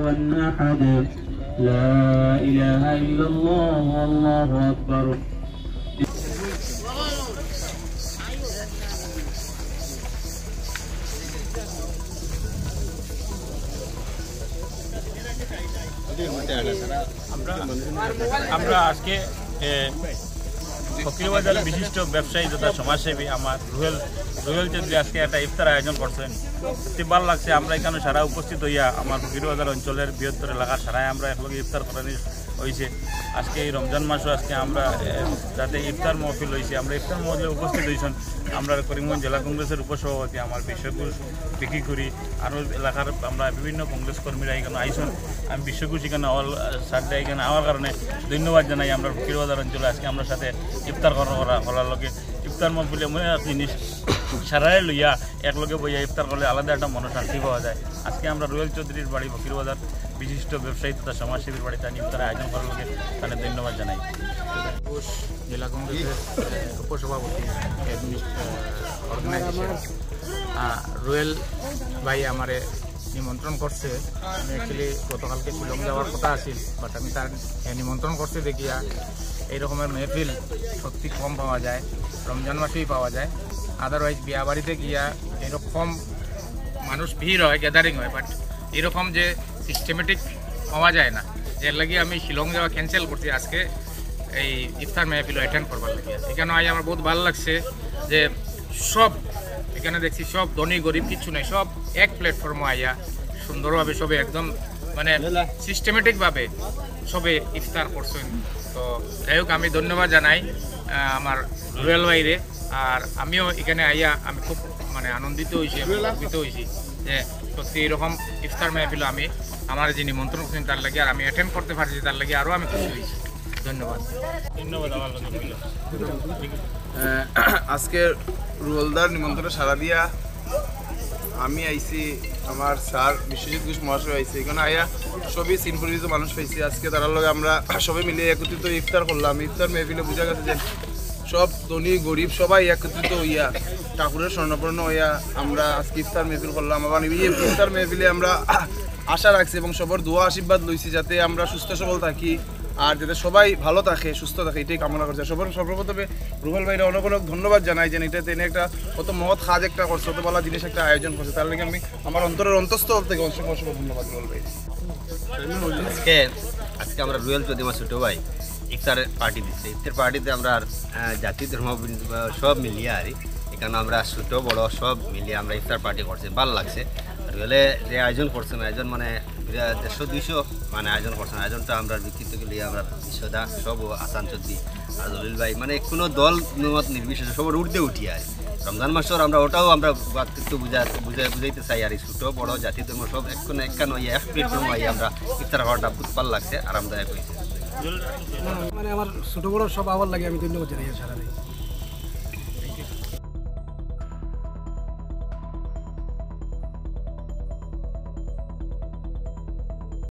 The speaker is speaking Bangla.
أحد لا إله إلا الله والله أكبر আমরা আজকে ফকিরবাজার বিশিষ্ট ব্যবসায়ী তথা সমাজসেবী আমার রুহেল চৌধুরী আজকে একটা ইফতার আয়োজন করছেন। অতি ভালো লাগছে। আমরা এখানে সারা উপস্থিত হইয়া আমার ফকিরবাজার অঞ্চলের বৃহত্তর এলাকার সারায় আমরা একলগে ইফতার করানো হয়েছে। আজকে এই রমজান মাসও আজকে আমরা যাতে ইফতার মহফিল হয়েছে, আমরা ইফতার মহফিলে উপস্থিত হয়েছেন। আমরা করিমগঞ্জ জেলা কংগ্রেসের উপসভাপতি আমার বিশ্বঘোষ বিক্রি করি, আরও এলাকার আমরা বিভিন্ন কংগ্রেস কর্মীরা এখানে আইসন। আমি বিশ্বঘোষ এখানে সারটা এখানে আওয়ার কারণে ধন্যবাদ জানাই। আমরা ফকিরবাজার অঞ্চলে আজকে আমরা সাথে ইফতার করার লগে ইফতার মহফিলে মনে জিনিস সারায় লইয়া একলগে বইয়া ইফতার করলে আলাদা একটা মনশান্তি পাওয়া যায়। আজকে আমরা রুহেল চৌধুরীর বাড়ি ফকিরবাজার বিশিষ্ট ব্যবসায়ী তথা সমাজসেবীর বাড়িতে আমি ইফতার আয়োজন করার লগে তাদের ধন্যবাদ জানাই। জেলা কংগ্রেসের উপসভাপতি অর্গানাইজেশন রুহেল ভাই আমারে নিমন্ত্রণ করছে। আমি অ্যাকচুয়ালি গতকালকে শিলং যাওয়ার কথা আছিল, বাট আমি তার নিমন্ত্রণ করতে দেখিয়া এই রকমের মেহফিল সত্যি কম পাওয়া যায়, রমজান মাসেই পাওয়া যায়। আদারওয়াইজ বিয়া বাড়িতে গিয়া এরকম মানুষ ভিড় হয়, গ্যাদারিং হয়, বাট এরকম যে সিস্টেমেটিক পাওয়া যায় না। এর লাগে আমি শিলং যাওয়া ক্যান্সেল করছি, আজকে এই ইফতার মেহফিল অ্যাটেন্ড করবার লাগে। এখানে আজ আমার বহুত ভালো লাগছে যে সব এখানে দেখছি সব ধনী গরিব কিচ্ছু নেই, সব এক প্ল্যাটফর্মে আইয়া সুন্দরভাবে সবে একদম মানে সিস্টেমেটিকভাবে সবে ইফতার করছেন। তো যাই হোক, আমি ধন্যবাদ জানাই আমার রুহেল ভাইরে। আর আমিও এখানে আইয়া আমি খুব মানে আনন্দিত হয়েছি, উপকৃত হয়েছি যে সত্যি এরকম ইফতার মেহফিল আমি আমার যে নিমন্ত্রণ করছেন তার লাগে আর আমি অ্যাটেন্ড করতে পারছি, তার লাগে আরও আমি খুশি হয়েছি। ধন্যবাদ। আজকে রুহেলদার নিমন্ত্রণে সারা দিয়া আমি আইছি, আমার স্যার বিশ্বজিৎ ঘোষ মহাশয় আইসি। এখানে আইয়া সবই সিনপরিচিত মানুষ পাইছি। আজকে তার লগে আমরা সবাই মিলে একত্রিত ইফতার করলাম। ইফতার মেহফিলে বোঝা গেছে যে সব ধনী গরিব সবাই একত্রিত হইয়া ঠাকুরের স্বর্ণপূর্ণ হইয়া আমরা আজকে ইফতার মেহফিল করলাম। আবার এই ইফতার মেহফিলে আমরা আশা রাখছি এবং সবার দোয়া আশীর্বাদ লইছি যাতে আমরা সুস্থ সবল থাকি আর যাতে সবাই ভালো থাকে সুস্থ থাকে, এটাই কামনা করছে। সর্বপ্রথমে রুহেল ভাইরা অনেক অনেক ধন্যবাদ জানাই যে এটা তিনি একটা কত মহৎ কাজ একটা করছে, কত ভালো জিনিস একটা আয়োজন করছে, তার লাগে আমি আমার অন্তরের অন্তঃস্থল থেকে অসংখ্য ধন্যবাদ রুহেল ভাই। আজকে আমরা রুহেল চৌধুরী আমার ছোটো ভাই ইফতার পার্টি দিচ্ছে। ইফতার পার্টিতে আমরা জাতি ধর্ম সব মিলিয়ে আর এখানে আমরা ছোটো বড় সব মিলিয়ে আমরা ইফতার পার্টি করছি, ভালো লাগছে। রুহেলে যে আয়োজন করছেন আয়োজন মানে 150-200 মানে আয়োজন করছেন। আয়োজনটা আমরা বিকৃত গেলে আমরা বিশ্বদা সব আসান চৌধুরী আর জলিল ভাই মানে কোনো দল মত নির্বিশেষে সবার উঠতে উঠি আর রমজান মাসের আমরা ওটাও আমরা একটু বুঝাইতে চাই আর ছোটো বড় জাতি ধর্ম সব একখান হইয়া এক প্লেটফর্ম হইয়া আমরা ইফতার হওয়াটা খুব ভালো লাগছে, আরামদায়ক হয়েছে। মানে আমার ছোটো বড় সব আবার লাগে, আমি ধন্যবাদ জানাই সারা